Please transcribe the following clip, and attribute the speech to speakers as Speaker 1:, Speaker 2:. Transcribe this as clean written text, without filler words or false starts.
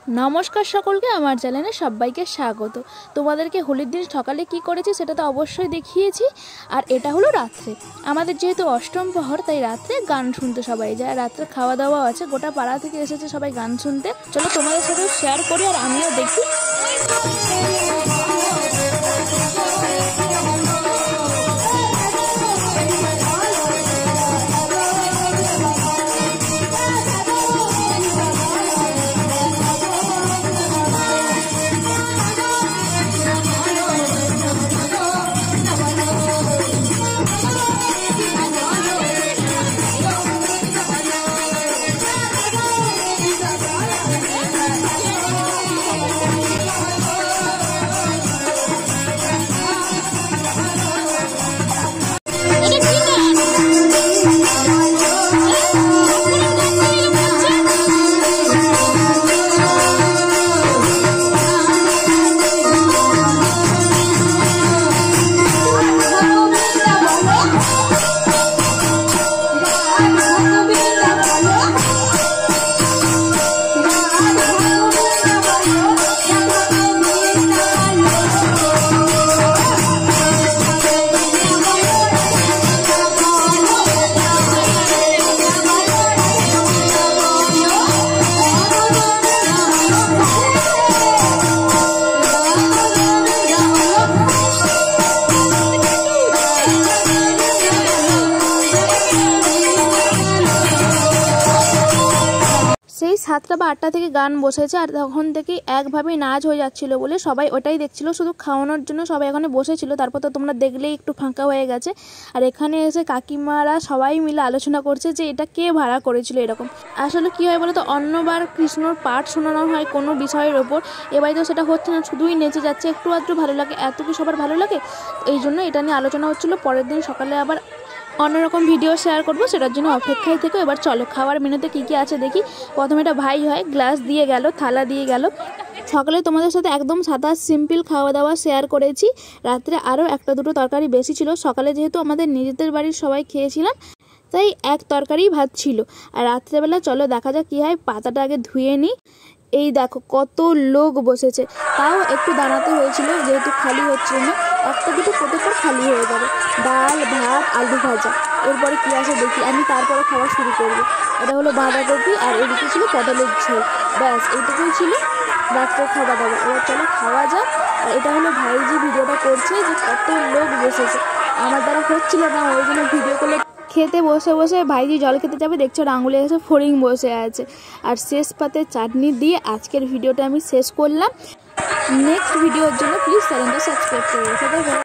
Speaker 1: নমস্কার সকলকে, আমার চ্যানেলে সবাইকে স্বাগত। তোমাদেরকে হোলির দিন সকালে কি করেছি সেটা তো অবশ্যই দেখিয়েছি। আর এটা হলো রাত্রে, আমাদের যেহেতু অষ্টম প্রহর তাই রাত্রে গান শুনতে সবাই যায়। রাত্রে খাওয়া দাওয়া আছে, গোটা পাড়া থেকে এসেছে সবাই গান শুনতে। চলো তোমাদের সাথে শেয়ার করি আর আমিও দেখি। সেই 7টা বা 8টা থেকে গান বসেছে, আর তখন থেকেই একভাবেই নাচ হয়ে যাচ্ছিল বলে সবাই ওটাই দেখছিল। শুধু খাওয়ানোর জন্য সবাই এখানে বসেছিল, তারপর তো তোমরা দেখলেই একটু ফাঁকা হয়ে গেছে। আর এখানে এসে কাকিমারা সবাই মিলে আলোচনা করছে যে এটা কে ভাড়া করেছিল এরকম। আসলে কী হয় বলো তো, অন্যবার কৃষ্ণর পাঠ শোনানো হয় কোনো বিষয়ের ওপর, এবার তো সেটা হচ্ছে না, শুধুই নেচে যাচ্ছে। একটু আধটু ভালো লাগে, এত কি সবার ভালো লাগে? এই জন্য এটা নিয়ে আলোচনা হচ্ছিল। পরের দিন সকালে আবার অন্যরকম ভিডিও শেয়ার করব, সেটার জন্য অপেক্ষায় থেকে। এবার চলো খাওয়ার মেনুতে কী কী আছে দেখি। প্রথমে এটা ভাই হয়, গ্লাস দিয়ে গেল, থালা দিয়ে গেল। সকালে তোমাদের সাথে একদম সাদা সিম্পল খাওয়া দাওয়া শেয়ার করেছি। রাত্রে আরও একটা দুটো তরকারি বেশি ছিল, সকালে যেহেতু আমাদের নিজেদের বাড়ির সবাই খেয়েছিলাম তাই এক তরকারি ভাত ছিল। আর রাত্রেবেলা চলো দেখা যাক কী হয়। পাতাটা আগে ধুয়ে নিই। এই দেখো কত লোক বসেছে, তাও একটু দাঁড়াতে হয়েছিল যেহেতু খালি হচ্ছিল না। একটা দুটো কোটো পর খালি হয়ে যাবে। ডাল, ভাত, আলু ভাজা, এরপরে কী আছে দেখি আমি, তারপরে খাওয়া শুরু করবো। এটা হলো বাঁধাকপি, আর এদিকে ছিল পটলের ঝোল। ব্যাস এইটুকুই ছিল রাত্রের খাওয়া দাওয়া। এবার চলো খাওয়া যাক। আর এটা হলো ভাইজি ভিডিওটা করছে যে কত লোক বসেছে। আমার দ্বারা হচ্ছিল না, ওই জন্য ভিডিও করলে। খেতে বসে বসে ভাইজি জল খেতে যাবে, দেখছো আঙুলে এসে ফড়িং বসে আছে। আর শেষ পাতে চাটনি দিয়ে আজকের ভিডিওটা আমি শেষ করলাম। নেক্সট ভিডিওর জন্য প্লিজ চ্যানেলটা সাবস্ক্রাইব করে রেখে দেবে।